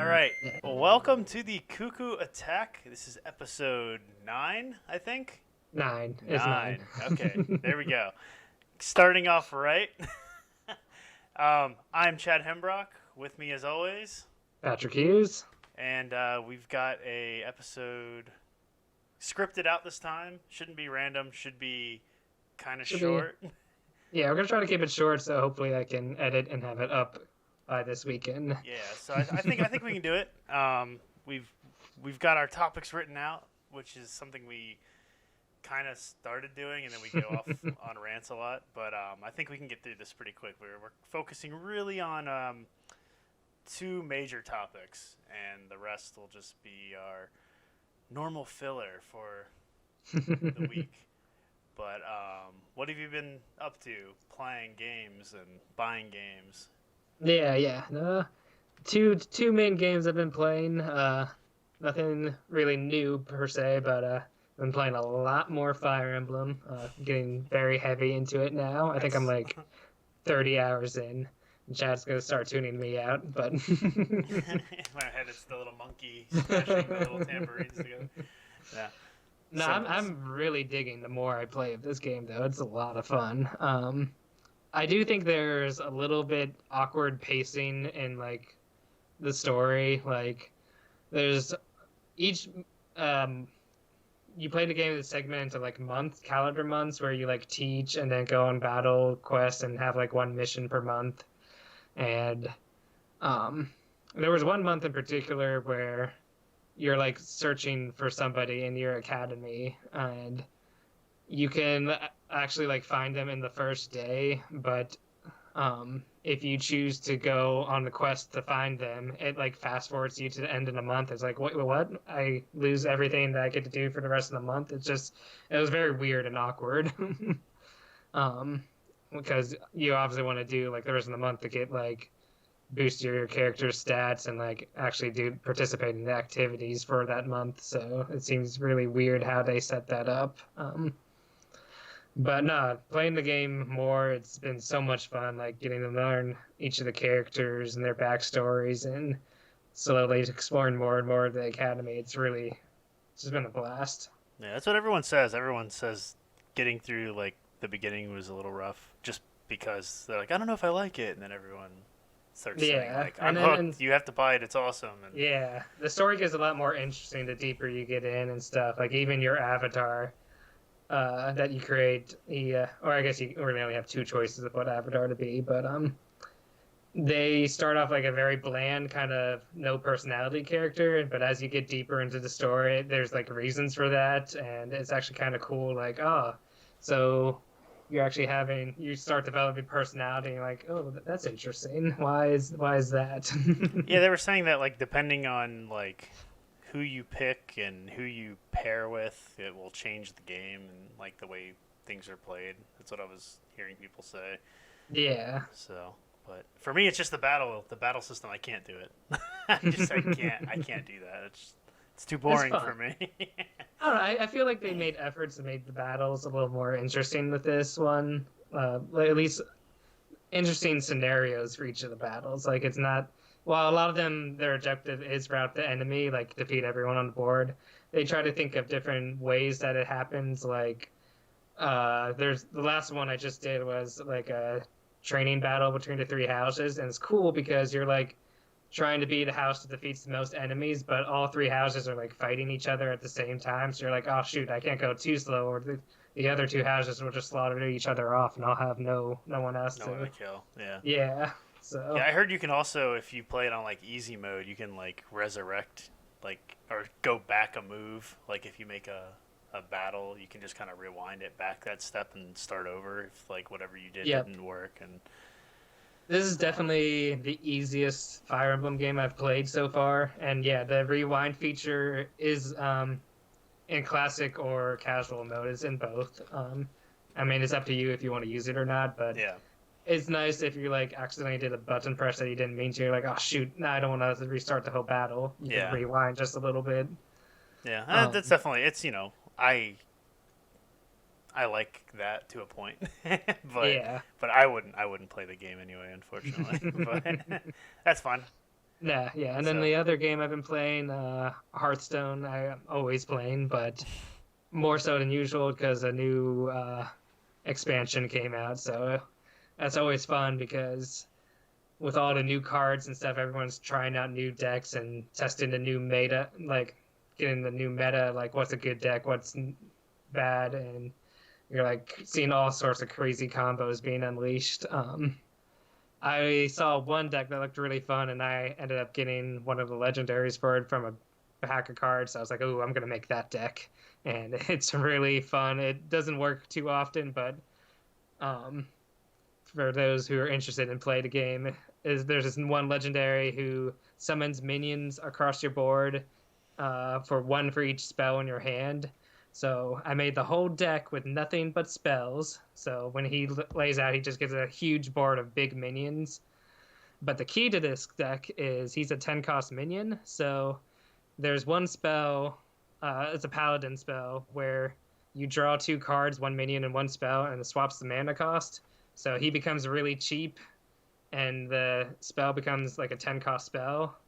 right. Well, welcome to the Cucco Attack. This is episode 9, I think. Nine is nine. Okay, there we go. Starting off right. I'm Chad Hembrock. With me, as always, Patrick Hughes. and we've got a episode scripted out this time. Shouldn't be random. Should be kind of short. Yeah, we're gonna try to keep it short, so hopefully I can edit and have it up by this weekend. Yeah. So I think we can do it. We've got our topics written out, which is something we kind of started doing, and then we go off on rants a lot. But I think we can get through this pretty quick. We're focusing really on two major topics, and the rest will just be our normal filler for the week. But what have you been up to? Playing games and buying games? Yeah. Two main games I've been playing. Nothing really new per se, but I've been playing a lot more Fire Emblem. Getting very heavy into it now. I think I'm like 30 hours in. Chad's gonna start tuning me out, but In my head, it's the little monkey smashing the little tambourines together. Yeah. No, I'm really digging the more I play of this game, though. It's a lot of fun. I do think there's a little bit awkward pacing in like the story. Like, there's each you play the game that's segmented into like calendar months, where you like teach and then go on battle quests and have like one mission per month. And there was one month in particular where you're like searching for somebody in your academy, and you can actually like find them in the first day, but if you choose to go on the quest to find them, it like fast forwards you to the end of the month. It's like, what? I lose everything that I get to do for the rest of the month. It was very weird and awkward. Because you obviously want to do like the rest of the month to get like boost your character's stats and like actually do participate in the activities for that month. So it seems really weird how they set that up. But no, playing the game more, it's been so much fun, like getting to learn each of the characters and their backstories and slowly exploring more and more of the academy. It's just been a blast. Yeah, that's what everyone says. Everyone says getting through like the beginning was a little rough, just because they're like, I don't know if I like it, and then everyone starts saying like, I'm hooked. You have to buy it. It's awesome. And yeah, the story gets a lot more interesting the deeper you get in and stuff. Like even your avatar that you create, or I guess you really only have two choices of what avatar to be, but they start off like a very bland kind of no personality character, but as you get deeper into the story, there's like reasons for that, and it's actually kind of cool. Like, so you start developing personality, and you're like, oh, that's interesting. Why is that? Yeah, they were saying that like depending on like who you pick and who you pair with, it will change the game and like the way things are played. That's what I was hearing people say. Yeah. So, but for me, it's just the battle system. I can't do it. I can't do that. It's too boring for me. I don't know. I feel like they made efforts to make the battles a little more interesting with this one. At least interesting scenarios for each of the battles. Like it's not. While a lot of them, their objective is rout the enemy, like defeat everyone on the board. They try to think of different ways that it happens. Like, there's the last one I just did was like a training battle between the three houses, and it's cool because you're like trying to be the house that defeats the most enemies, but all three houses are like fighting each other at the same time. So you're like, oh shoot, I can't go too slow, or the other two houses will just slaughter each other off, and I'll have no one else to kill. Yeah. Yeah. So. Yeah, I heard you can also, if you play it on like easy mode, you can like resurrect, like, or go back a move. Like if you make a battle, you can just kind of rewind it back that step and start over if like whatever you did didn't work. And this is definitely the easiest Fire Emblem game I've played so far. And yeah, the rewind feature is in classic or casual mode. It's in both. I mean, it's up to you if you want to use it or not, but yeah. It's nice if you like accidentally did a button press that you didn't mean to. You're like, oh shoot, now I don't want to restart the whole battle. You can rewind just a little bit. Yeah, that's definitely I like that to a point, but I wouldn't play the game anyway, unfortunately. But that's fun. Yeah. And then So the other game I've been playing, Hearthstone, I'm always playing, but more so than usual because a new expansion came out. So that's always fun because with all the new cards and stuff, everyone's trying out new decks and testing the new meta, like getting the new meta, like what's a good deck, what's bad, and you're like seeing all sorts of crazy combos being unleashed. I saw one deck that looked really fun, and I ended up getting one of the legendaries for it from a pack of cards. So I was like, "Oh, I'm gonna make that deck," and it's really fun. It doesn't work too often, but um, for those who are interested in play the game, is there's this one legendary who summons minions across your board, for one for each spell in your hand. So I made the whole deck with nothing but spells. So when he lays out, he just gets a huge board of big minions. But the key to this deck is he's a 10 cost minion. So there's one spell, it's a paladin spell, where you draw two cards, one minion and one spell, and it swaps the mana cost. So he becomes really cheap, and the spell becomes like a 10 cost spell.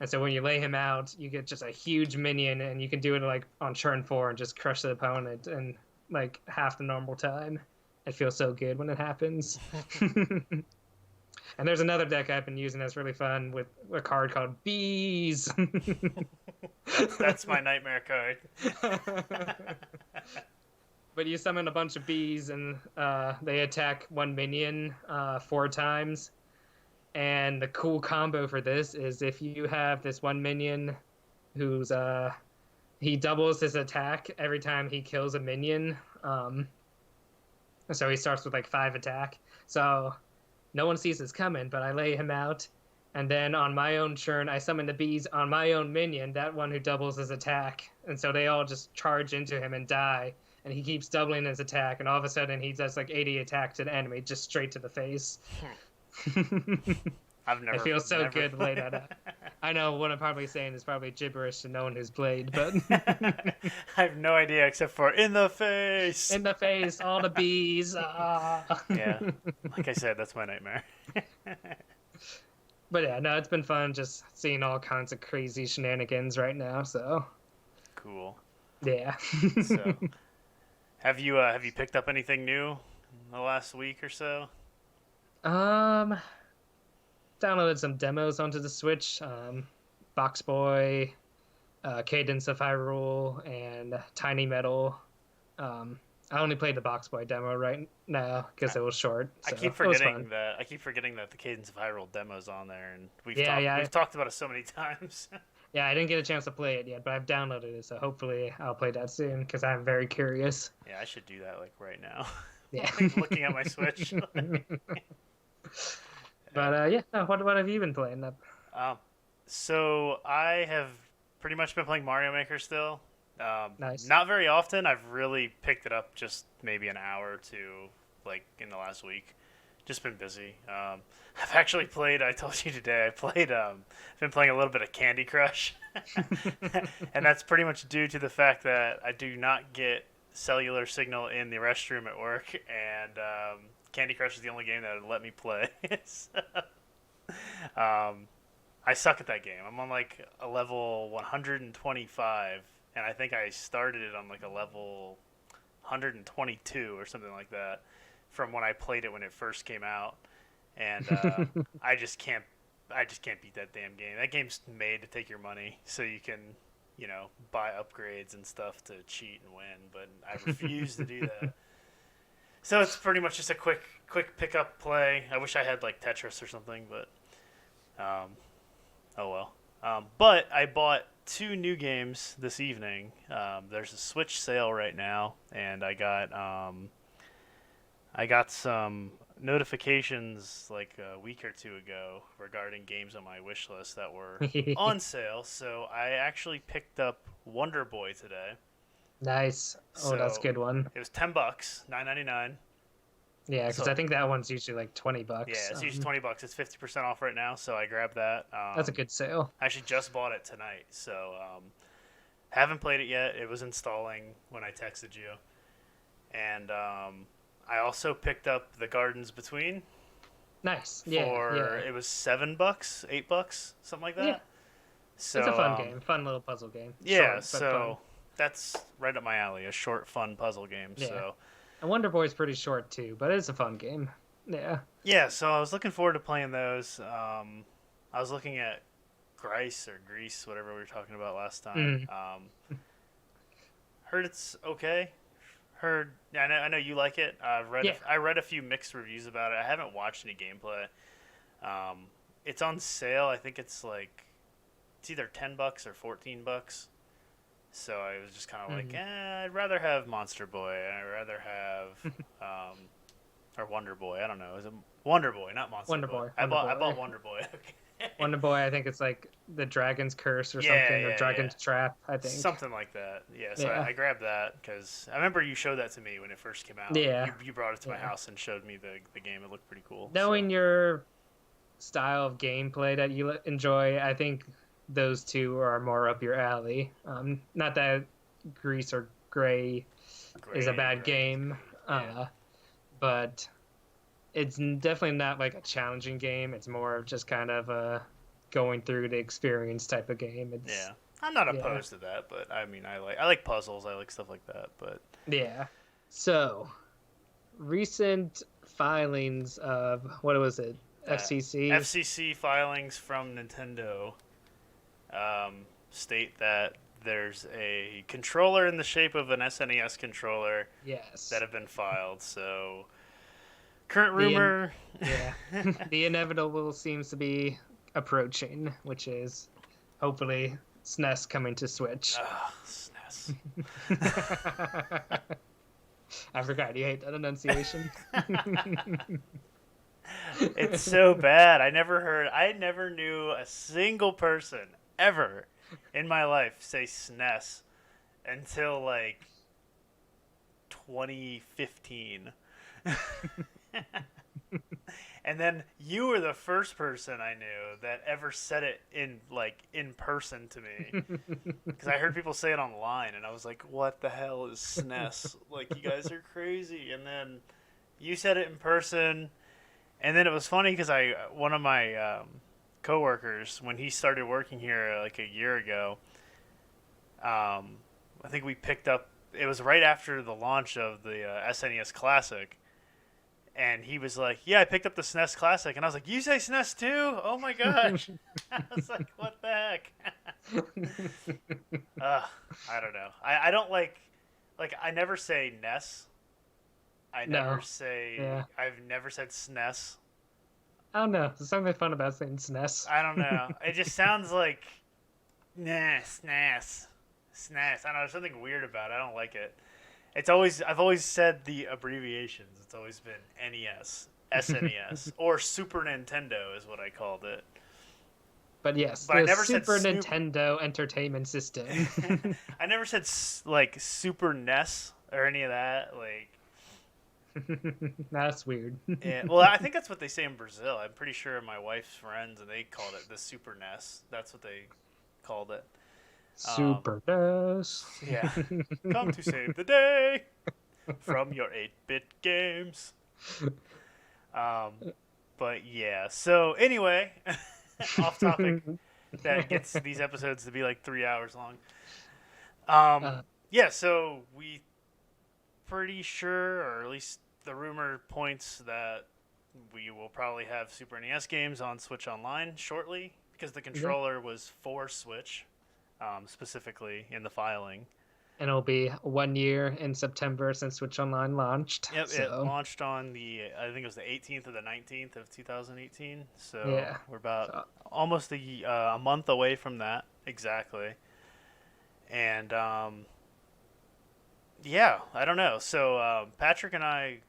And so when you lay him out, you get just a huge minion, and you can do it like on turn 4 and just crush the opponent in like half the normal time. It feels so good when it happens. And there's another deck I've been using that's really fun with a card called Bees. that's my nightmare card. But you summon a bunch of bees, and they attack one minion 4 times. And the cool combo for this is if you have this one minion who's he doubles his attack every time he kills a minion. So he starts with like 5 attack. So no one sees this coming, but I lay him out, and then on my own turn I summon the bees on my own minion, that one who doubles his attack. And so they all just charge into him and die, and he keeps doubling his attack, and all of a sudden he does like 80 attack to the enemy just straight to the face. I've never. It feels so never... good to lay that out. I know what I'm probably saying is probably gibberish to no one who's played, but I have no idea except for in the face. In the face, all the bees. Yeah, like I said, that's my nightmare. But yeah, no, it's been fun just seeing all kinds of crazy shenanigans right now. So cool. Yeah. So, have you picked up anything new in the last week or so? Downloaded some demos onto the Switch. Box Boy, Cadence of Hyrule, and Tiny Metal. I only played the Box Boy demo right now because it was short. So I keep forgetting that the Cadence of Hyrule demo's on there, and we've talked about it so many times. Yeah, I didn't get a chance to play it yet, but I've downloaded it, so hopefully I'll play that soon because I'm very curious. Yeah, I should do that like right now. Yeah. Looking at my Switch. But yeah, what have you been playing up? So I have pretty much been playing Mario Maker still. Nice. Not very often. I've really picked it up just maybe an hour or two, like in the last week. Just been busy. I've actually played. I told you today. I've been playing a little bit of Candy Crush, and that's pretty much due to the fact that I do not get cellular signal in the restroom at work, and Candy Crush is the only game that would let me play. So, I suck at that game. I'm on like a level 125, and I think I started it on like a level 122 or something like that from when I played it when it first came out. And I just can't beat that damn game. That game's made to take your money so you can, buy upgrades and stuff to cheat and win, but I refuse to do that. So it's pretty much just a quick pick-up play. I wish I had, like, Tetris or something, but oh well. But I bought 2 new games this evening. There's a Switch sale right now, and I got some notifications like a week or 2 ago regarding games on my wish list that were on sale. So I actually picked up Wonder Boy today. Nice. Oh, that's a good one. It was $10, $9.99. Yeah, because I think that one's usually like $20. Yeah, it's usually $20. It's 50% off right now, so I grabbed that. That's a good sale. I actually just bought it tonight, so haven't played it yet. It was installing when I texted you, and I also picked up The Gardens Between. Nice. It was $7, $8, something like that. Yeah. So It's a fun game, fun little puzzle game. Yeah, Short, so but fun. that's right up my alley, a short, fun puzzle game. Yeah. So And Wonder Boy's pretty short too, but it's a fun game. Yeah. yeah, so I was looking forward to playing those. I was looking at Greece, whatever we were talking about last time. Heard it's okay. Yeah, I know you like it. I read a few mixed reviews about it. I haven't watched any gameplay. It's on sale. I think it's either $10 or $14. So I was just kind of like, I'd rather have Monster Boy. I'd rather have or Wonder Boy. I don't know. Is it Wonder Boy, not Monster Boy? I bought Wonder Boy. Okay. Wonder Boy, I think it's like the Dragon's Curse or something, or Dragon's Trap, I think. Something like that. Yeah, so I grabbed that because I remember you showed that to me when it first came out. Yeah. You brought it to my house and showed me the game. It looked pretty cool. Knowing your style of gameplay that you enjoy, I think those two are more up your alley. Not that Grease or Gray is a bad game, but it's definitely not like a challenging game. It's more of just kind of a going through the experience type of game. I'm not opposed to that, but I mean, I like puzzles. I like stuff like that, but yeah. So, recent filings of what was it? FCC filings from Nintendo state that there's a controller in the shape of an SNES controller that have been filed. So, current rumor... the inevitable seems to be approaching, which is hopefully SNES coming to Switch. SNES. I forgot, you hate that enunciation. It's so bad. I never knew a single person ever in my life say SNES until 2015. And then you were the first person I knew that ever said it in person to me, because I heard people say it online and I was like, what the hell is SNES? You guys are crazy. And then you said it in person, and then it was funny because one of my coworkers, when he started working here a year ago, I think we picked up, it was right after the launch of the SNES Classic, and he was like, yeah, I picked up the SNES Classic, and I was like, you say SNES too? Oh my gosh. I was like, what the heck? I don't know. I don't I never say NES. I've never said SNES. I don't know. There's something fun about saying SNES. I don't know. It just sounds like SNES. SNES. I don't know. There's something weird about it. I don't like it. I've always said the abbreviations. It's always been NES, SNES, or Super Nintendo is what I called it. But yes, but I the never Super said Nintendo Entertainment System. I never said Super NES or any of that. That's weird. Yeah, well, I think that's what they say in Brazil. I'm pretty sure my wife's friends, and they called it the Super NES. That's what they called it. Super NES. Yeah. Come to save the day from your 8-bit games. But yeah. So anyway, off topic. That gets these episodes to be 3 hours long. Yeah. So we pretty sure, or at least the rumor points that we will probably have Super NES games on Switch Online shortly, because the controller was for Switch. Specifically in the filing. And it'll be 1 year in September since Switch Online launched. Yep, so. It launched on I think it was the 18th or the 19th of 2018. So we're about almost a month away from that, exactly. And, I don't know. So Patrick and I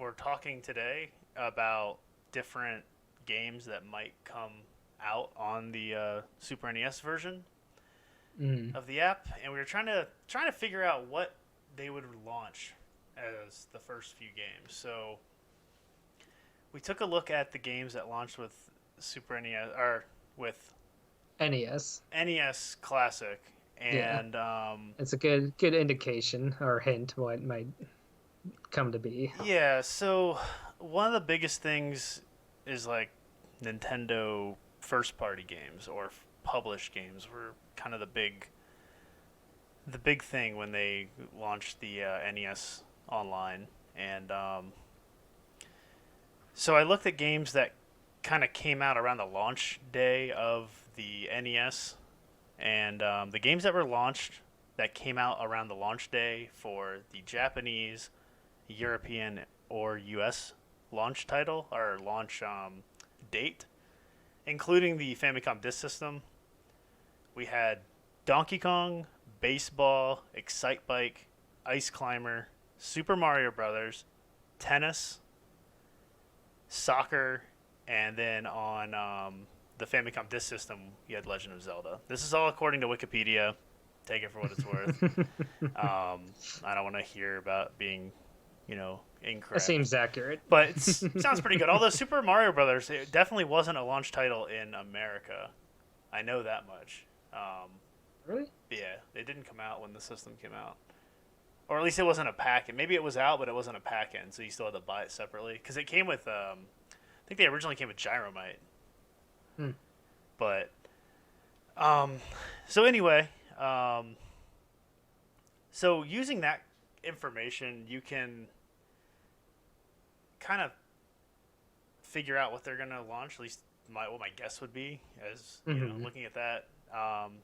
were talking today about different games that might come out on the Super NES version of the app, and we were trying to figure out what they would launch as the first few games. So we took a look at the games that launched with Super NES or with NES Classic, and it's a good indication or hint what might come to be. Yeah. So one of the biggest things is like Nintendo first-party games or published games were kind of the big thing when they launched the NES Online, and so I looked at games that kind of came out around the launch day of the NES, and the games that were launched that came out around the launch day for the Japanese, European, or US launch title or launch date, including the Famicom Disk System. We had Donkey Kong, Baseball, Excite Bike, Ice Climber, Super Mario Brothers, Tennis, Soccer, and then on the Famicom Disk System, you had Legend of Zelda. This is all according to Wikipedia. Take it for what it's worth. I don't want to hear about being, incorrect. That seems accurate. But it sounds pretty good. Although Super Mario Brothers, it definitely wasn't a launch title in America. I know that much. Really? Yeah, it didn't come out when the system came out. Or at least it wasn't a pack-in. Maybe it was out, but it wasn't a pack-in, so you still had to buy it separately. Because it came with, I think they originally came with Gyromite. But, so anyway, so using that information, you can kind of figure out what they're going to launch. At least what my guess would be, as looking at that.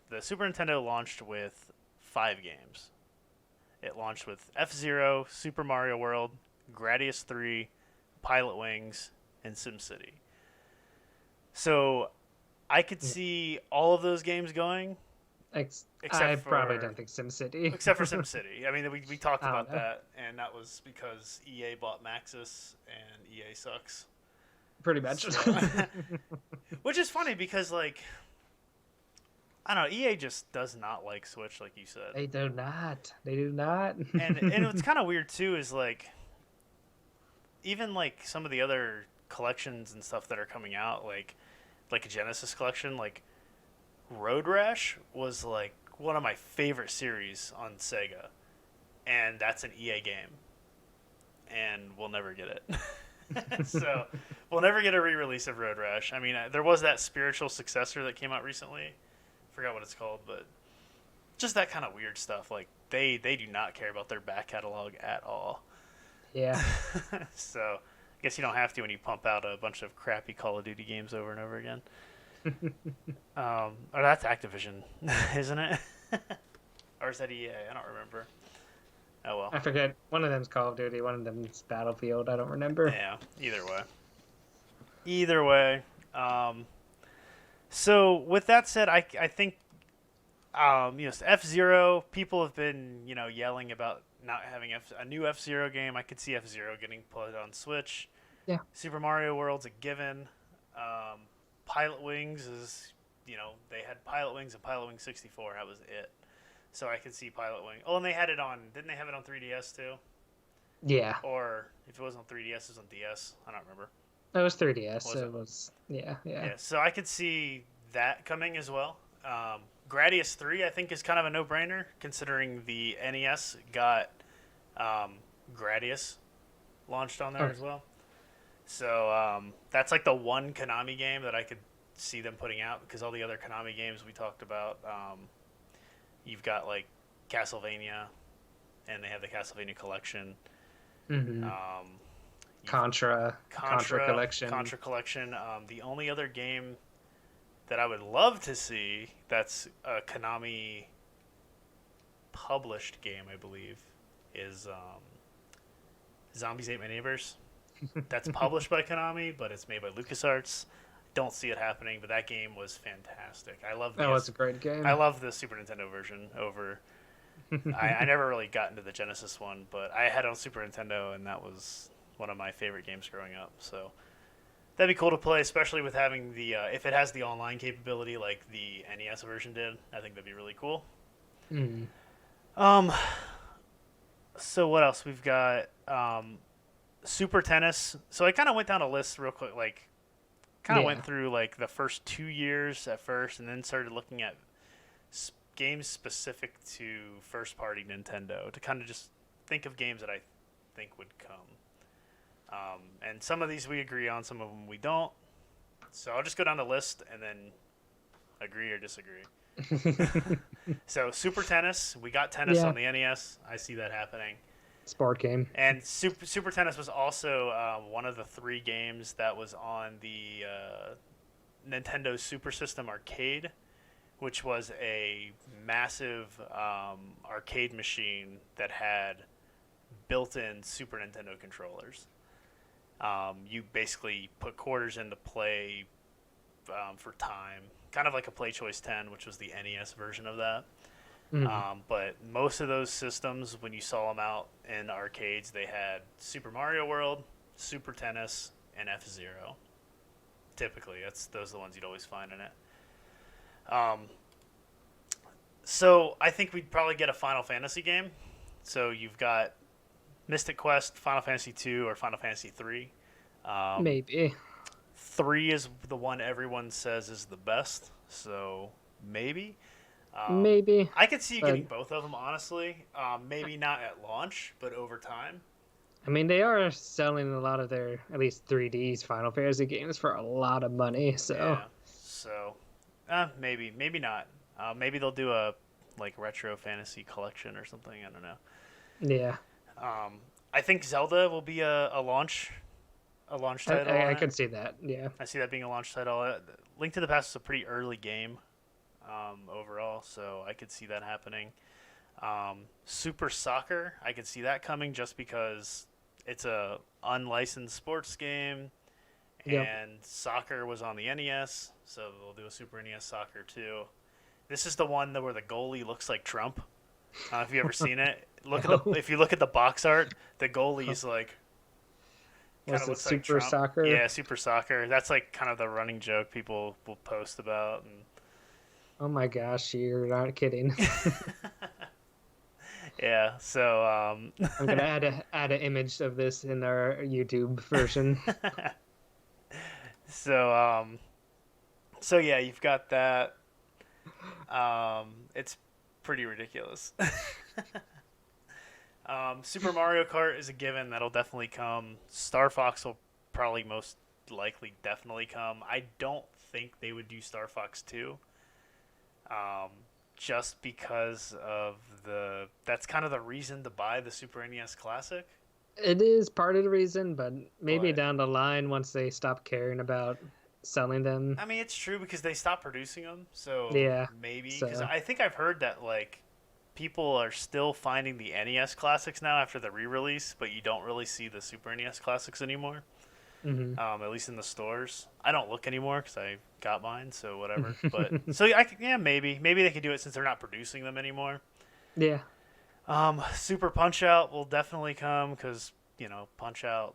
The Super Nintendo launched with 5 games. It launched with F-Zero, Super Mario World, Gradius 3, Pilot Wings, and SimCity. So I could see all of those games going. I probably don't think SimCity. Except for SimCity. I mean, we talked about that, and that was because EA bought Maxis, and EA sucks. Pretty much. So, which is funny because, like, I don't know, EA just does not like Switch, like you said. They do not. And what's kind of weird, too, is, like, even, like, some of the other collections and stuff that are coming out, like a Genesis collection, like, Road Rash was, like, one of my favorite series on Sega. And that's an EA game. And we'll never get it. So, we'll never get a re-release of Road Rash. I mean, there was that spiritual successor that came out recently. Forgot what it's called, but just that kind of weird stuff. Like, they do not care about their back catalog at all. Yeah. So, I guess you don't have to when you pump out a bunch of crappy Call of Duty games over and over again. Or that's Activision, isn't it? Or is that EA? I don't remember. Oh, well. I forget. One of them's Call of Duty, one of them's Battlefield. I don't remember. Yeah, either way. So with that said, I think F-Zero, people have been yelling about not having a new F-Zero game. I could see F-Zero getting put on Switch. Yeah. Super Mario World's a given. Pilot Wings is they had Pilot Wings and Pilot Wings 64. That was it. So I could see Pilot Wing. Oh, and they had it on. Didn't they have it on 3DS too? Yeah. Or if it wasn't on 3DS, it was on DS. I don't remember. It was 3DS. It was, yeah. So I could see that coming as well. Gradius 3, I think, is kind of a no-brainer, considering the NES got Gradius launched on there as well. So that's like the one Konami game that I could see them putting out, because all the other Konami games we talked about, you've got like Castlevania, and they have the Castlevania collection. Mm-hmm. Contra collection. Contra collection. The only other game that I would love to see that's a Konami published game, I believe, is Zombies Ate My Neighbors. That's published by Konami, but it's made by LucasArts. Don't see it happening, but that game was fantastic. I love. It's a great game. I love the Super Nintendo version over. I never really got into the Genesis one, but I had it on Super Nintendo, and that was one of my favorite games growing up. So that'd be cool to play, especially with having the if it has the online capability like the NES version did. I think that'd be really cool. So what else we've got? Super Tennis. So I kind of went down a list real quick, like went through like the first 2 years at first, and then started looking at games specific to first party Nintendo to kind of just think of games that I think would come. And some of these we agree on, some of them we don't. So I'll just go down the list and then agree or disagree. So Super Tennis, we got tennis on the NES. I see that happening. Sport game. And Super Tennis was also one of the 3 games that was on the Nintendo Super System Arcade, which was a massive arcade machine that had built-in Super Nintendo controllers. You basically put quarters in to play for time, kind of like a Play Choice 10, which was the NES version of that. But most of those systems, when you saw them out in arcades, they had Super Mario World, Super Tennis, and F-Zero. Typically, those are the ones you'd always find in it. So I think we'd probably get a Final Fantasy game. So you've got Mystic Quest, Final Fantasy 2, or Final Fantasy 3. Maybe. 3 is the one everyone says is the best, so maybe. Maybe. I could see you getting both of them, honestly. Maybe not at launch, but over time. I mean, they are selling a lot of their, at least 3D's Final Fantasy games for a lot of money, so... Yeah, so... maybe. Maybe not. Maybe they'll do a, retro fantasy collection or something. I don't know. Yeah. I think Zelda will be a launch title. I could see that, yeah. I see that being a launch title. Link to the Past is a pretty early game overall, so I could see that happening. Super Soccer, I could see that coming just because it's a unlicensed sports game, and soccer was on the NES, so they'll do a Super NES Soccer too. This is the one where the goalie looks like Trump. If you ever seen it, if you look at the box art, the goalie's like kind of looks like Super Trump. Soccer? Yeah, Super Soccer. That's kind of the running joke people will post about. And... Oh my gosh, you're not kidding. Yeah, so I'm gonna add an image of this in our YouTube version. So yeah, you've got that. It's pretty ridiculous. Super Mario Kart is a given. That'll definitely come. Star Fox will probably most likely definitely come. I don't think they would do Star Fox 2. Just because of that's kind of the reason to buy the Super NES Classic. It is part of the reason, but maybe down the line once they stop caring about selling them. I mean, it's true because they stopped producing them, so maybe. Because I think I've heard that people are still finding the NES Classics now after the re-release, but you don't really see the Super NES Classics anymore. At least in the stores. I don't look anymore because I got mine, so whatever. But so maybe they could do it since they're not producing them anymore. Yeah. Super Punch Out will definitely come because Punch Out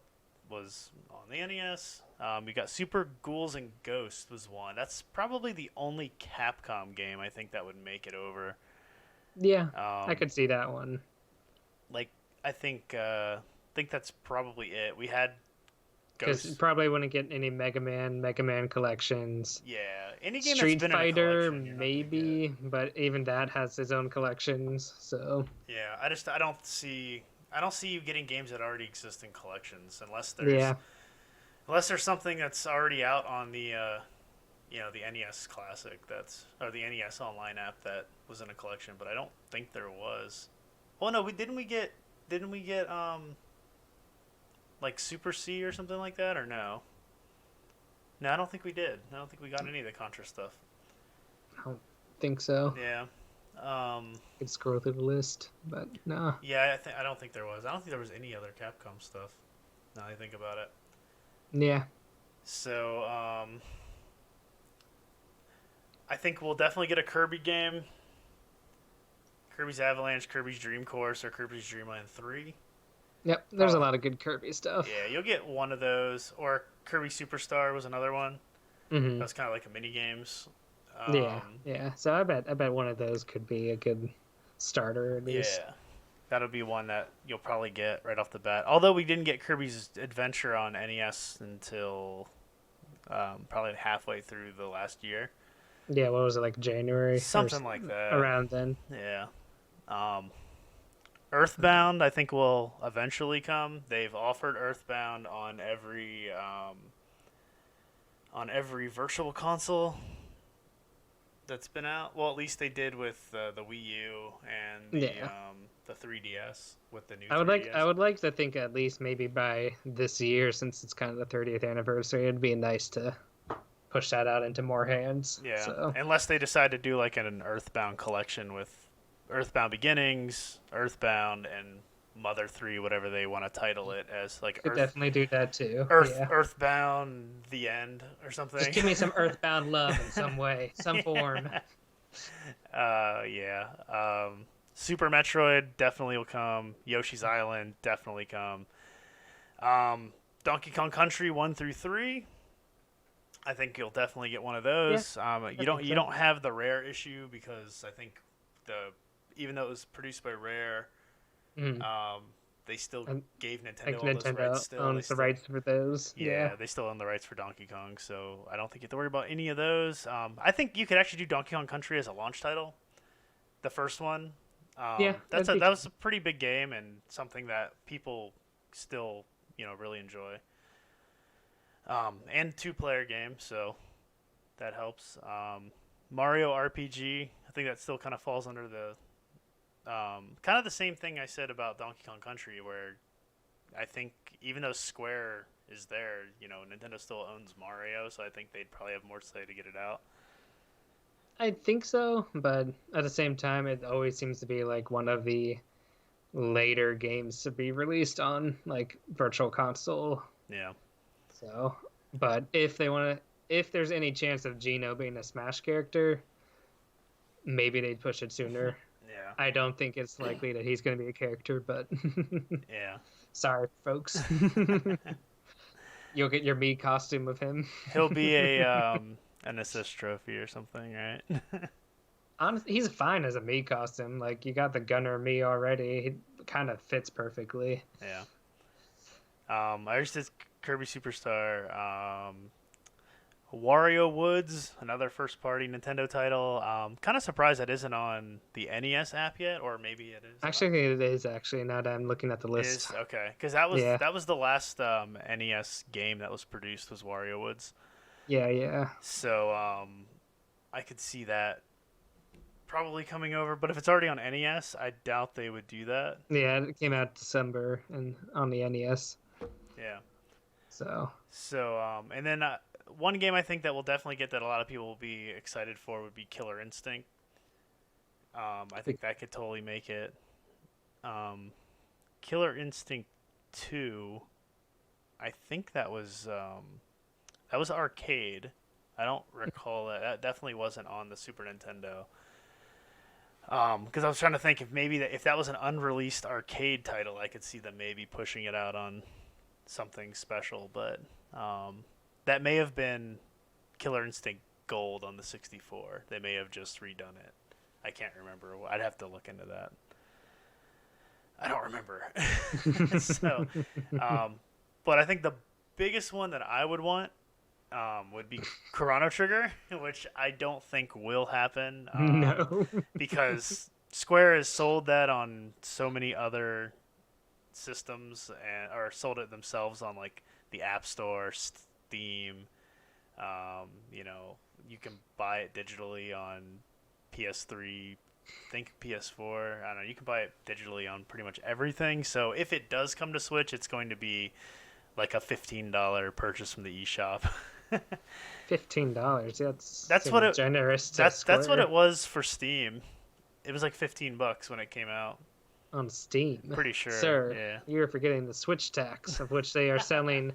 was on the NES. We got Super Ghouls and Ghosts was one. That's probably the only Capcom game I think that would make it over. Yeah, I could see that one. I think that's probably it. We had. Because probably wouldn't get any Mega Man collections. Yeah, any game Street that's been Fighter, in a collection, maybe, but even that has its own collections. So yeah, I don't see you getting games that already exist in collections unless there's something that's already out on the the NES Classic or the NES Online app that was in a collection, but I don't think there was. Well, no, didn't we get Super C or something like that, or no? No, I don't think we did. I don't think we got any of the Contra stuff. I don't think so. Yeah. Could scroll through the list, but no. Yeah, I don't think there was. I don't think there was any other Capcom stuff. Now that I think about it. Yeah. So, I think we'll definitely get a Kirby game. Kirby's Avalanche, Kirby's Dream Course, or Kirby's Dream Land 3. Yep, there's a lot of good Kirby stuff. Yeah, you'll get one of those. Or Kirby Superstar was another one. Mm-hmm. That was kind of like a mini games. Yeah. So I bet one of those could be a good starter at least. Yeah, that'll be one that you'll probably get right off the bat. Although we didn't get Kirby's Adventure on NES until probably halfway through the last year. Yeah, what was it, January? Something like that. Around then. Yeah. Earthbound, I think, will eventually come. They've offered Earthbound on every virtual console that's been out. Well, at least they did with the Wii U and Yeah. the 3DS with the new I 3DS. would like to think at least maybe by this year, since it's kind of the 30th anniversary, it'd be nice to push that out into more hands. Yeah, So unless they decide to do like an Earthbound collection with Earthbound Beginnings, Earthbound, and Mother 3, whatever they want to title it as, like could definitely do that too. Yeah. Earthbound the End or something. Just give me some Earthbound love in some way, some form. Yeah. Super Metroid definitely will come. Yoshi's Island definitely come. Donkey Kong Country 1 through 3. I think you'll definitely get one of those. Yeah, You don't have the Rare issue because I think even though it was produced by Rare, Mm. they still And gave Nintendo like all those Nintendo rights still. owns the rights for those. Yeah, they still own the rights for Donkey Kong, so I don't think you have to worry about any of those. I think you could actually do Donkey Kong Country as a launch title, the first one. Yeah, That was a pretty big game and something that people still really enjoy. And 2-player game, so that helps. Mario RPG, I think that still kind of falls under the kind of the same thing I said about Donkey Kong Country, where I think even though Square is there, Nintendo still owns Mario, so I think they'd probably have more to say to get it out. I think so, but at the same time, it always seems to be like one of the later games to be released on like virtual console. Yeah. So, but if there's any chance of Geno being a Smash character, maybe they'd push it sooner. Yeah. I don't think it's likely that he's going to be a character, but Yeah. sorry, folks. You'll get your Mii costume of him. He'll be an assist trophy or something, right? Honestly, he's fine as a Mii costume. Like, you got the Gunner Mii already. He kind of fits perfectly. Yeah. I just did Kirby Superstar. Wario Woods, another first-party Nintendo title. Kind of surprised that isn't on the NES app yet, or maybe it is. Actually, it is. Actually, now that I'm looking at the list. Okay, because that was the last NES game that was produced was Wario Woods. Yeah. So I could see that probably coming over, but if it's already on NES, I doubt they would do that. Yeah, it came out December and on the NES. Yeah. So and then one game I think that will definitely get that a lot of people will be excited for would be Killer Instinct. I think that could totally make it. Killer Instinct 2, I think that was arcade. I don't recall that. That definitely wasn't on the Super Nintendo. Because I was trying to think if that was an unreleased arcade title, I could see them maybe pushing it out on something special, but that may have been Killer Instinct Gold on the 64. They may have just redone it. I can't remember. I'd have to look into that. I don't remember. So, but I think the biggest one that I would want would be Chrono Trigger, which I don't think will happen. no, because Square has sold that on so many other systems or sold it themselves on like the App Store, Steam. You can buy it digitally on PS3, I think PS4. I don't know. You can buy it digitally on pretty much everything. So if it does come to Switch, it's going to be like a $15 purchase from the eShop. $15. That's what generous. That's what it was for Steam. It was like $15 when it came out. On Steam. Pretty sure. Sir, yeah. you're forgetting the Switch tax, of which they are selling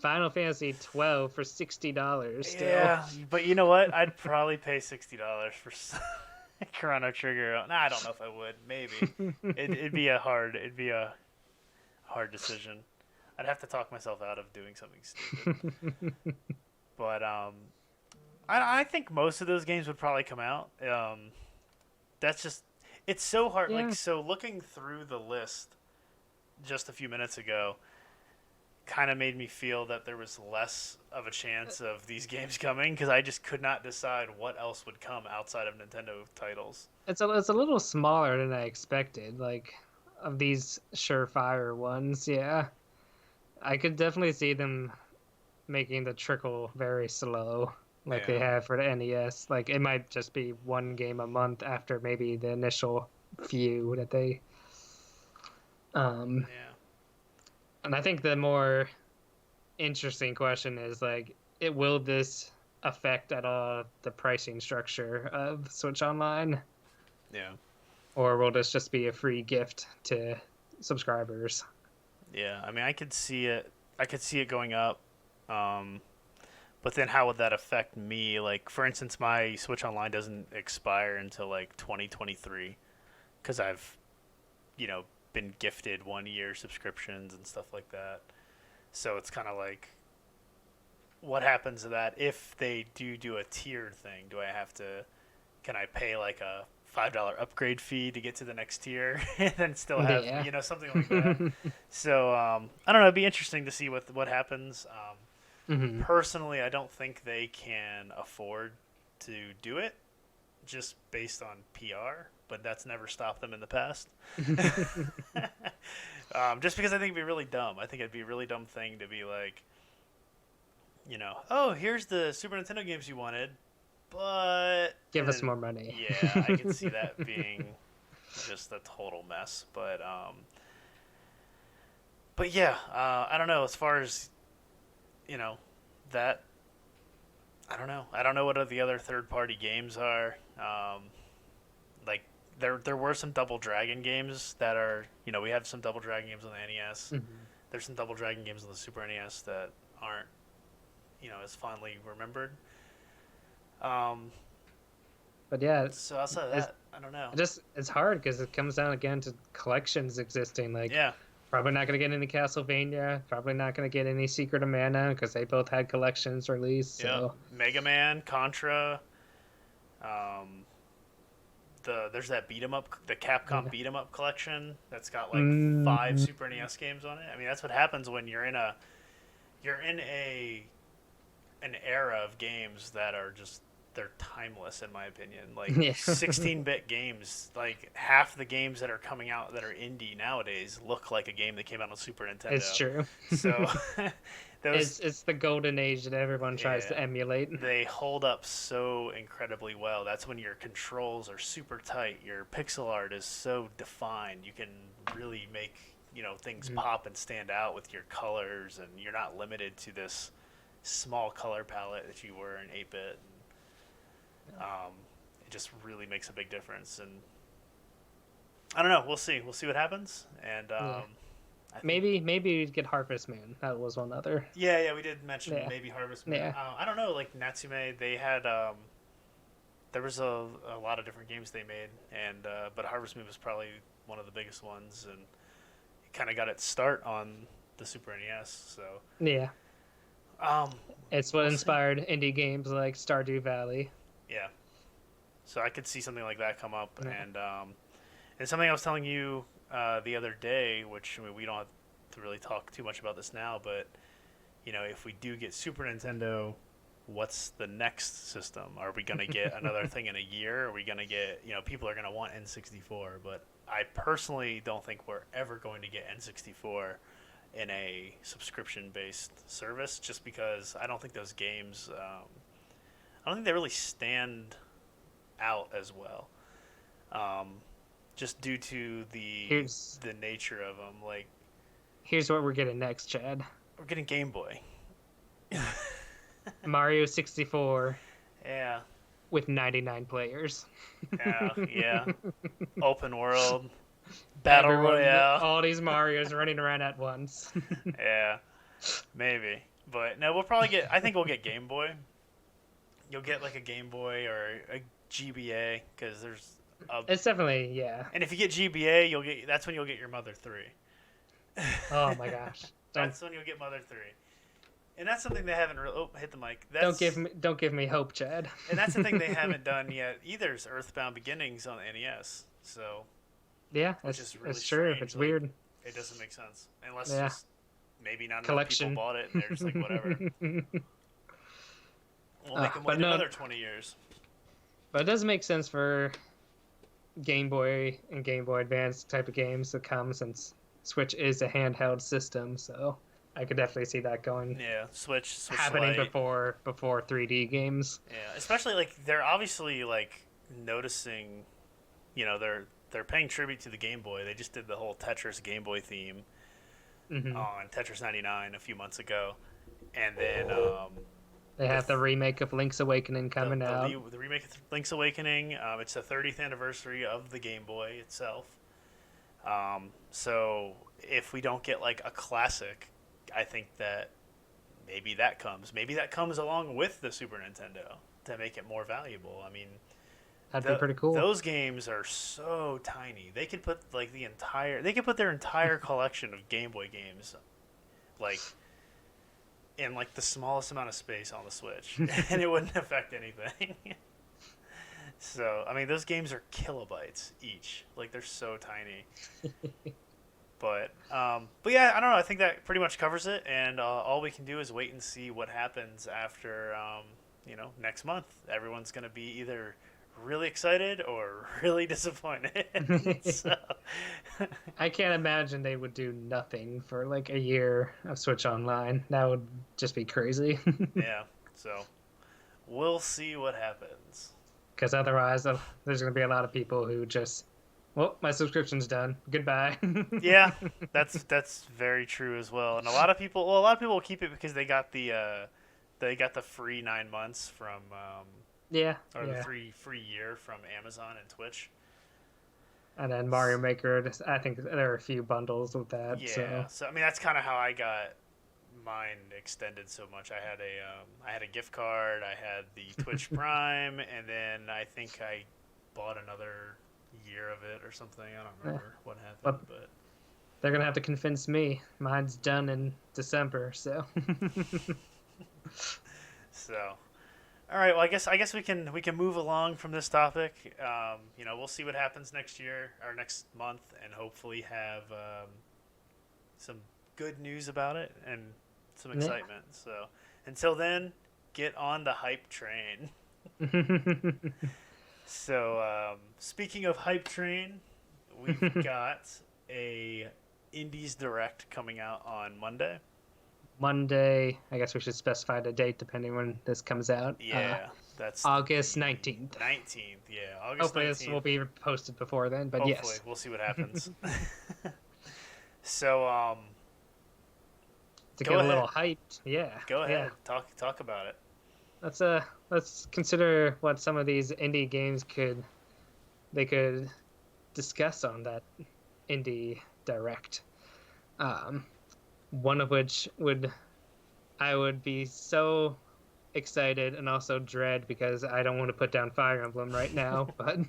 Final Fantasy 12 for $60 still. Yeah, but you know what? I'd probably pay $60 for Chrono Trigger. Nah, I don't know if I would. Maybe it'd be a hard decision. I'd have to talk myself out of doing something stupid. But I think most of those games would probably come out. That's just it's so hard. Yeah. Like so, looking through the list just a few minutes ago, kind of made me feel that there was less of a chance of these games coming because I just could not decide what else would come outside of Nintendo titles. It's a little smaller than I expected. Like, of these surefire ones. Yeah, I could definitely see them making the trickle very slow, like they Yeah. have for the NES. Like it might just be one game a month after maybe the initial few that they. Um, Yeah. and I think the more interesting question is like, will this affect at all the pricing structure of Switch Online, Yeah. or will this just be a free gift to subscribers? Yeah. I mean, I could see it. I could see it going up. Um, but then how would that affect me? Like, for instance, my Switch Online doesn't expire until like 2023 because I've, you know, been gifted 1 year subscriptions and stuff like that. So it's kind of like, what happens to that if they do a tiered thing? Do I have to? Can I pay like a $5 upgrade fee to get to the next tier and then still have Yeah. something like that? So I don't know. It'd be interesting to see what happens. Hmm. Personally, I don't think they can afford to do it just based on PR, but that's never stopped them in the past. Just because I think it'd be really dumb. I think it'd be a really dumb thing to be like, oh, here's the Super Nintendo games you wanted, but Give us more money. yeah, I could see that being just a total mess. But yeah, I don't know. As far as that, I don't know. I don't know what the other third party games are. Like there were some Double Dragon games that are we have some Double Dragon games on the NES. Mhm. There's some Double Dragon games on the Super NES that aren't as fondly remembered. But yeah, So outside of that, I don't know. it's hard because it comes down again to collections existing. Like, Yeah, probably not gonna get any Castlevania. Probably not gonna get any Secret of Mana because they both had collections released. yeah. So Mega Man, Contra. There's that beat 'em up, the Capcom beat 'em up collection that's got like 5 Super NES games on it. I mean, that's what happens when you're in an era of games that are just they're timeless in my opinion. Like Yeah. 16-bit games, like half the games that are coming out that are indie nowadays look like a game that came out on Super Nintendo. It's true. So it's the golden age that everyone tries to Yeah. emulate. They hold up so incredibly well. That's when your controls are super tight. Your pixel art is so defined. You can really make things pop and stand out with your colors, and you're not limited to this small color palette that you were in 8-bit. It just really makes a big difference, and I don't know. We'll see. We'll see what happens, and Maybe we'd get Harvest Moon. That was one other. yeah, we did mention Yeah. maybe Harvest Moon. Yeah. I don't know. Like Natsume, they had there was a lot of different games they made, and but Harvest Moon was probably one of the biggest ones, and it kind of got its start on the Super NES. So Yeah. It's what we'll inspired indie games like Stardew Valley. yeah. So I could see something like that come up, Yeah. and something I was telling you the other day, which I mean, we don't have to really talk too much about this now, but if we do get Super Nintendo, what's the next system? Are we going to get another thing in a year? Are we going to get, people are going to want N64, but I personally don't think we're ever going to get N64 in a subscription-based service, just because I don't think those games, I don't think they really stand out as well. Just due to the nature of them. Like, here's what we're getting next, Chad. we're getting Game Boy. Mario 64 Yeah. with 99 players. Yeah. Open world. Battle Royale. All these Marios running around at once. Yeah. Maybe. But no, I think we'll get Game Boy. You'll get like a Game Boy or a GBA, because there's It's definitely, yeah. and if you get GBA, that's when you'll get your Mother 3. Oh my gosh. That's when you'll get Mother 3. And that's something they haven't really... Oh, hit the mic. Don't give me hope, Chad. And that's the thing they haven't done yet either, is Earthbound Beginnings on NES. So, yeah, which it's is really true. strange. It's Like, weird. It doesn't make sense. Unless Yeah. just maybe not enough Collection. people bought it and they're just like, whatever. We'll make them but wait no- another 20 years. But it does make sense for Game Boy and Game Boy Advance type of games to come, since Switch is a handheld system. So I could definitely see that going Switch happening Lite. before 3D games. Yeah, especially like they're obviously like noticing, they're paying tribute to the Game Boy. They just did the whole Tetris Game Boy theme on Tetris 99 a few months ago, and then they have the remake of Link's Awakening coming out. The remake of Link's Awakening. It's the 30th anniversary of the Game Boy itself. So if we don't get like a classic, I think that maybe that comes along with the Super Nintendo to make it more valuable. I mean, that'd be pretty cool. Those games are so tiny. They could put like their entire collection of Game Boy games like in like the smallest amount of space on the Switch and it wouldn't affect anything. So, I mean, those games are kilobytes each. Like, they're so tiny. But yeah, I don't know. I think that pretty much covers it. And all we can do is wait and see what happens after, next month. Everyone's going to be either really excited or really disappointed. So. I can't imagine they would do nothing for like a year of Switch Online. That would just be crazy. Yeah. So, we'll see what happens. Because otherwise, there's going to be a lot of people who just, well, my subscription's done. Goodbye. Yeah, that's very true as well. And a lot of people will keep it because they got the free 9 months from the free year from Amazon and Twitch. And then Mario Maker, I think there are a few bundles with that. Yeah, so I mean that's kind of how I got mine extended so much. I had a gift card, I had the Twitch Prime, and then I think I bought another year of it or something. I don't remember what happened, but they're gonna have to convince me. Mine's done in December, so. So, all right. Well, I guess we can move along from this topic. We'll see what happens next year or next month, and hopefully have some good news about it and some excitement. So until then, get on the hype train. So speaking of hype train, we've got a Indies Direct coming out on Monday. I guess we should specify the date depending when this comes out. Yeah, that's August 19th. 19th, yeah. August Hopefully 19th. This will be posted before then, but Hopefully. yes. We'll see what happens. So, to get a little hyped, yeah. Go ahead. Yeah. Talk about it. Let's consider what some of these indie games could discuss on that Indie Direct. One of which I would be so excited and also dread because I don't want to put down Fire Emblem right now, but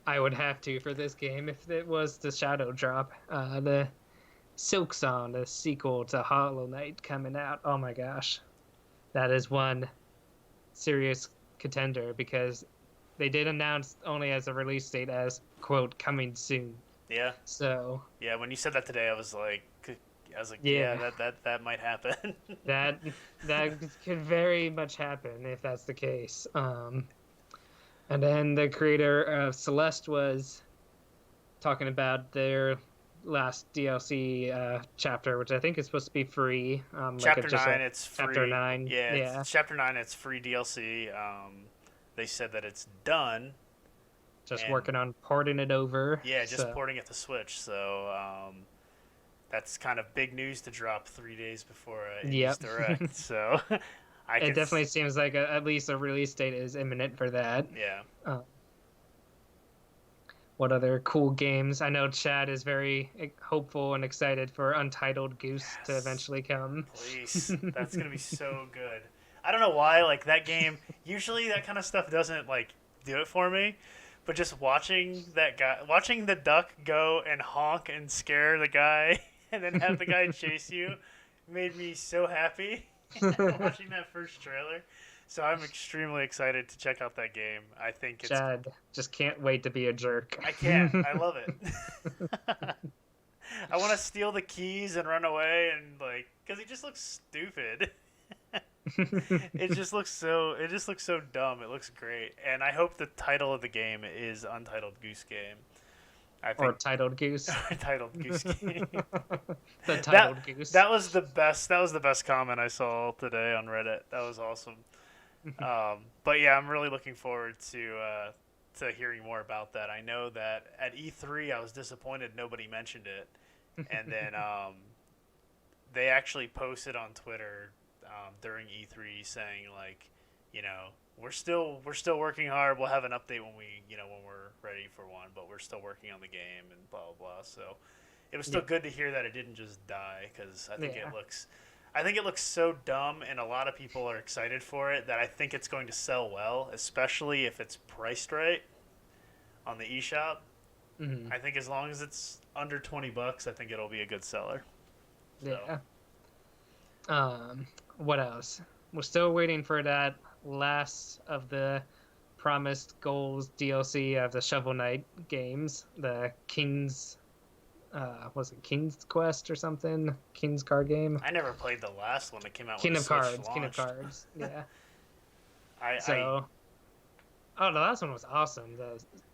I would have to for this game if it was the Shadow Drop, the Silk Song, the sequel to Hollow Knight coming out. Oh my gosh, that is one serious contender because they did announce only as a release date as quote coming soon. Yeah. So. Yeah, when you said that today, I was like, yeah, that might happen. that could very much happen if that's the case. And then the creator of Celeste was talking about their last DLC chapter, which I think is supposed to be free. Chapter 9, it's free. Chapter 9, yeah. Chapter 9, it's free DLC. They said that it's done. Just working on porting it over. Yeah, just porting it to Switch. So that's kind of big news to drop 3 days before Indies Direct. So it definitely seems like at least a release date is imminent for that. Yeah. What other cool games? I know Chad is very hopeful and excited for Untitled Goose to eventually come. Please. That's going to be so good. I don't know why, like, that game, usually that kind of stuff doesn't, like, do it for me. But just watching the duck go and honk and scare the guy and then have the guy chase you made me so happy watching that first trailer. So I'm extremely excited to check out that game. I think it's... Chad, just can't wait to be a jerk. I can't. I love it. I want to steal the keys and run away and, like... Because he just looks stupid. It just looks so dumb. It looks great, and I hope the title of the game is Untitled Goose Game. I Or think Titled Goose. Titled Goose Game. The that Titled Goose. that was the best. That was the best comment I saw today on Reddit. That was awesome. But yeah, I'm really looking forward to hearing more about that. I know that at E3 I was disappointed nobody mentioned it, and then they actually posted on Twitter during E3 saying like, you know, we're still working hard. We'll have an update when we're ready for one, but we're still working on the game and blah blah blah. So it was still good to hear that it didn't just die, because I think it looks so dumb, and a lot of people are excited for it, that I think it's going to sell well, especially if it's priced right on the eShop. Mm-hmm. I think as long as it's under $20, I think it'll be a good seller. So. Yeah. What else? We're still waiting for that last of the promised goals DLC of the Shovel Knight games, the King's was it King's Quest or something? King's card game. I never played the last one that came out. King when of the Switch Cards. launched. King of Cards. Yeah. The last one was awesome.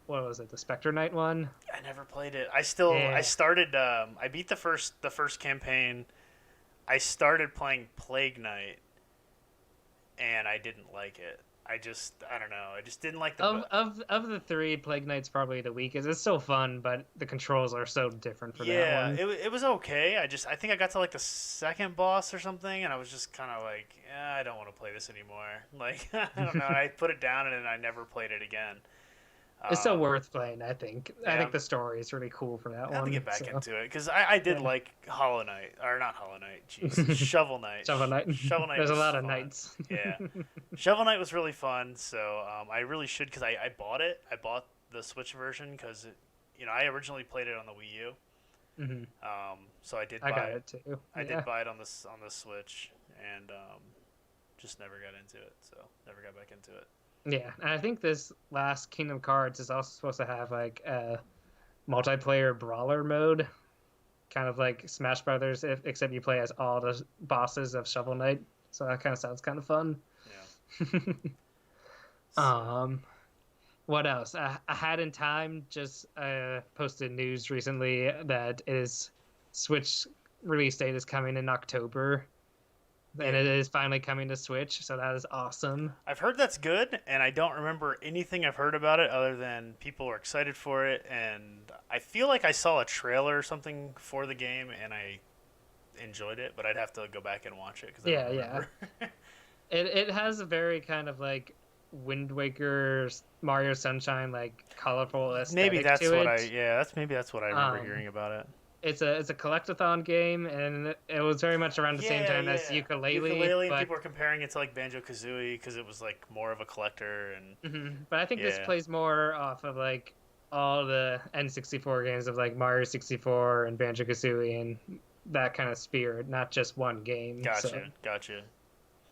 What was it? The Spectre Knight one. I never played it. I started. I beat the first campaign. I started playing Plague Knight, and I didn't like it. I don't know. I just didn't like the of the three. Plague Knight's probably the weakest. It's still fun, but the controls are so different for that one. Yeah, it was okay. I think I got to like the second boss or something, and I was just kind of like, I don't want to play this anymore. Like, I don't know. I put it down, and then I never played it again. It's still worth playing, I think. Yeah, I think the story is really cool for that one. I have to get back into it, because I did like Hollow Knight, or not Hollow Knight, jeez, Shovel Knight. Shovel Knight. There's a lot of fun. knights. Yeah, Shovel Knight was really fun. So I really should, because I bought it. I bought the Switch version because I originally played it on the Wii U. Mm-hmm. So I did. I got it too. I did buy it on the Switch, and just never got into it. So never got back into it. Yeah, and I think this last Kingdom Cards is also supposed to have like a multiplayer brawler mode, kind of like Smash Brothers, except you play as all the bosses of Shovel Knight. So that kind of sounds kind of fun. Yeah. What else? I Had in Time just posted news recently that its Switch release date is coming in October. And it is finally coming to Switch, so that is awesome. I've heard that's good, and I don't remember anything I've heard about it other than people are excited for it, and I feel like I saw a trailer or something for the game, and I enjoyed it, but I'd have to go back and watch it. Yeah. It has a very kind of like Wind Waker, Mario Sunshine, like colorful aesthetic maybe that's to what it. that's what I remember hearing about it. It's a collectathon game, and it was very much around the same time as Yooka-Laylee. But people were comparing it to like Banjo-Kazooie because it was like more of a collector. And But I think this plays more off of like all the N64 games of like Mario 64 and Banjo-Kazooie and that kind of spirit, not just one game. Gotcha.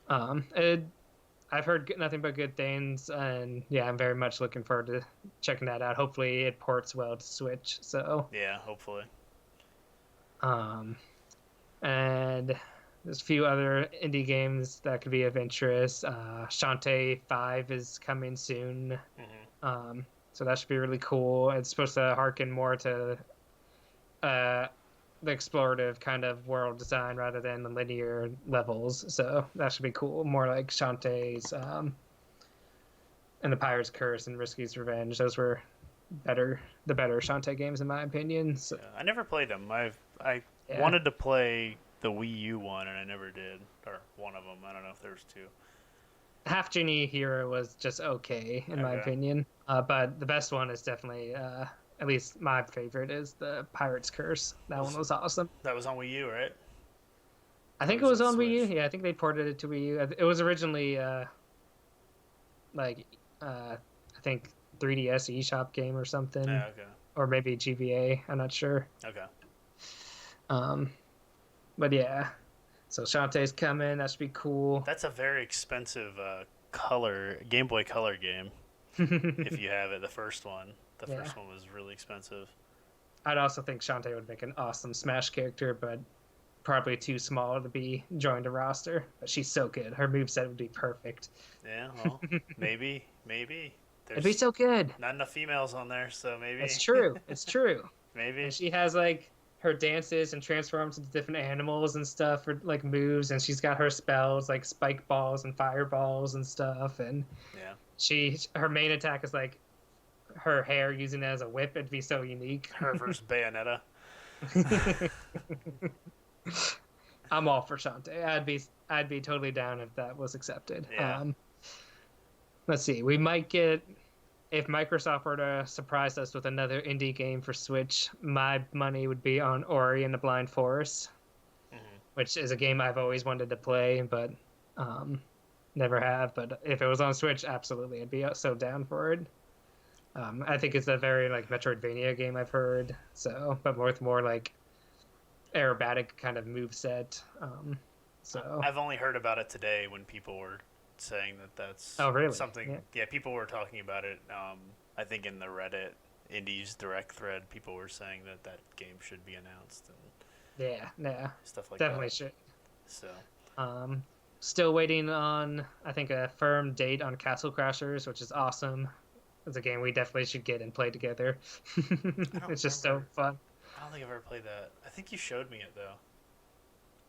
I've heard nothing but good things, and yeah, I'm very much looking forward to checking that out. Hopefully, it ports well to Switch. So yeah, hopefully. And there's a few other indie games that could be of interest. Shantae 5 is coming soon. Mm-hmm. So that should be really cool. It's supposed to harken more to the explorative kind of world design rather than the linear levels. So that should be cool. More like Shantae's and the Pirate's Curse and Risky's Revenge. Those were the better Shantae games in my opinion. So. Yeah, I never played them. I wanted to play the Wii U one, and I never did. Or one of them. I don't know if there's two. Half Genie Hero was just okay in my opinion. But the best one is definitely, at least my favorite, is the Pirate's Curse. That one was awesome. That was on Wii U, right? I think it was on Wii U. Yeah, I think they ported it to Wii U. It was originally I think 3DS eShop game or something. Yeah, okay. Or maybe GBA. I'm not sure. Okay. But yeah. So Shantae's coming. That should be cool. That's a very expensive Game Boy Color game. If you have it, the first one. The first one was really expensive. I'd also think Shantae would make an awesome Smash character, but probably too small to be joined a roster, but she's so good. Her moveset would be perfect. Yeah, well, maybe. It'd be so good. Not enough females on there, so maybe. It's true. It's true. Maybe. And she has like her dances and transforms into different animals and stuff for like moves, and she's got her spells like spike balls and fireballs and stuff. And yeah, her main attack is like her hair using it as a whip. It'd be so unique. Her versus Bayonetta. I'm all for Shantae. I'd be totally down if that was accepted. Yeah. Let's see. We might get, if Microsoft were to surprise us with another indie game for Switch, my money would be on Ori and the Blind Forest, which is a game I've always wanted to play, but never have. But if it was on Switch, absolutely, I'd be so down for it. I think it's a very like Metroidvania game, I've heard. So, but with more like aerobatic kind of moveset. So I've only heard about it today when people were saying that that's something. Yeah, people were talking about it. I think in the Reddit Indies Direct thread, people were saying that game should be announced. And stuff like definitely that. Should. So, still waiting on I think a firm date on Castle Crashers, which is awesome. It's a game we definitely should get and play together. It's just so fun. I don't think I've ever played that. I think you showed me it though.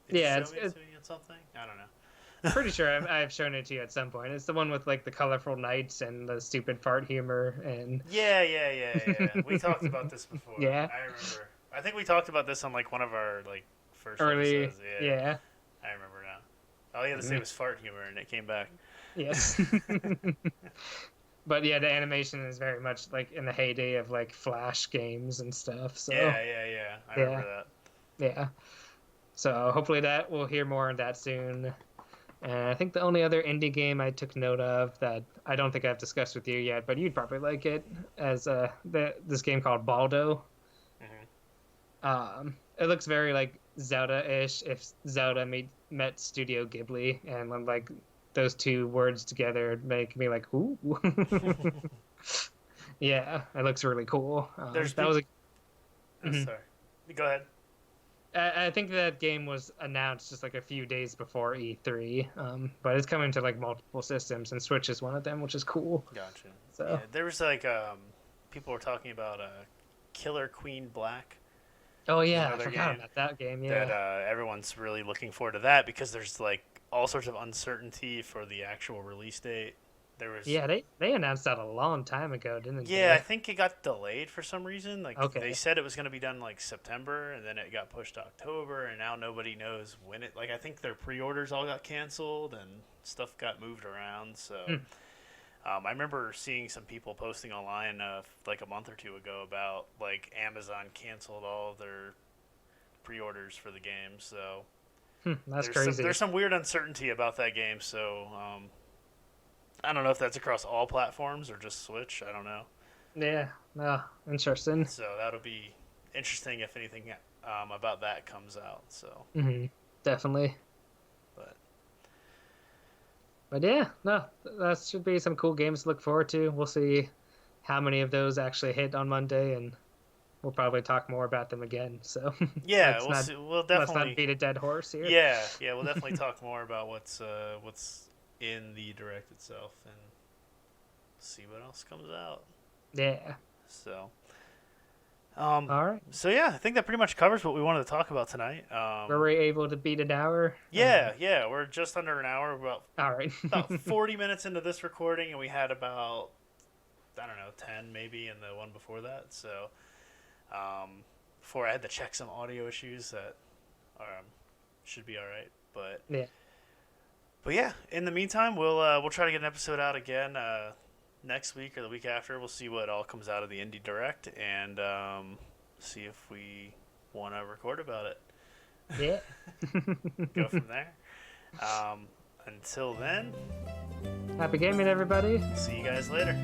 It's to me at something. I don't know. Pretty sure I've shown it to you at some point. It's the one with like the colorful knights and the stupid fart humor and. Yeah. We talked about this before. Yeah. I remember. I think we talked about this on like one of our like first early episodes. Yeah. I remember now. All you had to say was fart humor, and it came back. Yes. But yeah, the animation is very much like in the heyday of like Flash games and stuff. So yeah. I remember that. Yeah. So hopefully that we'll hear more on that soon. And I think the only other indie game I took note of that I don't think I've discussed with you yet, but you'd probably like it, as this game called Baldo. It looks very like Zelda-ish if Zelda met Studio Ghibli, and like those two words together make me like, ooh. Yeah, it looks really cool. Sorry. Go ahead. I think that game was announced just like a few days before E3, but it's coming to like multiple systems, and Switch is one of them, which is cool. Gotcha. So yeah, there was like people were talking about Killer Queen Black. Oh yeah, I forgot about that game. Yeah, that everyone's really looking forward to that because there's like all sorts of uncertainty for the actual release date. There was they announced that a long time ago, didn't they? Yeah, I think it got delayed for some reason. Like okay. They said it was going to be done like September, and then it got pushed to October, and now nobody knows when it. Like I think their pre-orders all got canceled and stuff got moved around. So I remember seeing some people posting online like a month or two ago about like Amazon canceled all of their pre-orders for the game. So that's crazy. There's some weird uncertainty about that game. So I don't know if that's across all platforms or just Switch. I don't know. Yeah, no, interesting. So that'll be interesting if anything about that comes out. So definitely. But yeah, no, that should be some cool games to look forward to. We'll see how many of those actually hit on Monday, and we'll probably talk more about them again. So yeah, we'll see. We'll definitely let's not beat a dead horse here. Yeah, we'll definitely talk more about what's in the Direct itself and see what else comes out. Yeah. So. All right. So yeah, I think that pretty much covers what we wanted to talk about tonight. Were we able to beat an hour? Yeah, we're just under an hour. All right. About 40 minutes into this recording, and we had about 10 maybe in the one before that. So before I had to check some audio issues that should be all right. But yeah, in the meantime, we'll try to get an episode out again next week or the week after. We'll see what all comes out of the Indie Direct and see if we want to record about it. Yeah. Go from there. Until then, happy gaming, everybody. See you guys later.